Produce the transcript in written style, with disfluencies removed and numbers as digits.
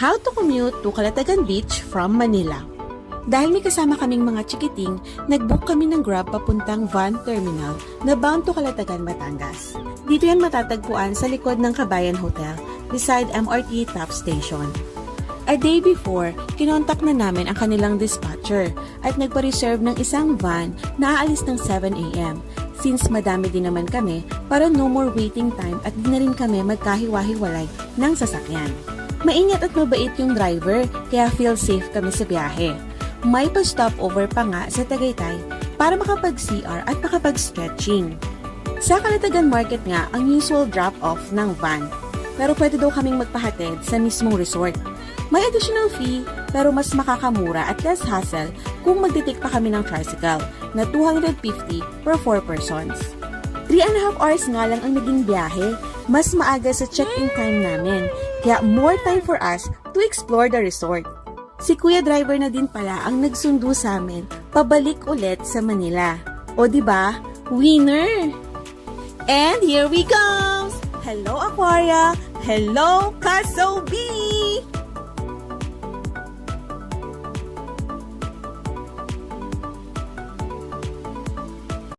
How to commute to Calatagan Beach from Manila. Dahil may kasama kaming mga chikiting, nag-book kami ng Grab papuntang van terminal na bound to Calatagan, Batangas. Dito yan matatagpuan sa likod ng Kabayan Hotel beside MRT Top Station. A day before, kinontak na namin ang kanilang dispatcher at nagpa-reserve ng isang van na aalis ng 7 a.m. Since madami din naman kami, para no more waiting time at di na rin kami magkahiwa-hiwalay ng sasakyan. Maingat at mabait yung driver, kaya feel safe kami sa biyahe. May pa-stopover pa nga sa Tagaytay para makapag-CR at makapag-stretching. Sa Calatagan Market nga ang usual drop-off ng van, pero pwede daw kaming magpahatid sa mismong resort. May additional fee pero mas makakamura at less hassle kung magtitik pa kami ng tricycle na 250 per 4 persons. 3.5 hours nga lang ang naging biyahe, mas maaga sa check-in time namin, kaya more time for us to explore the resort. Si Kuya Driver na din pala ang nagsundo sa amin pabalik ulit sa Manila. O diba? Winner! And here we go! Hello Aquaria! Hello Kasobi!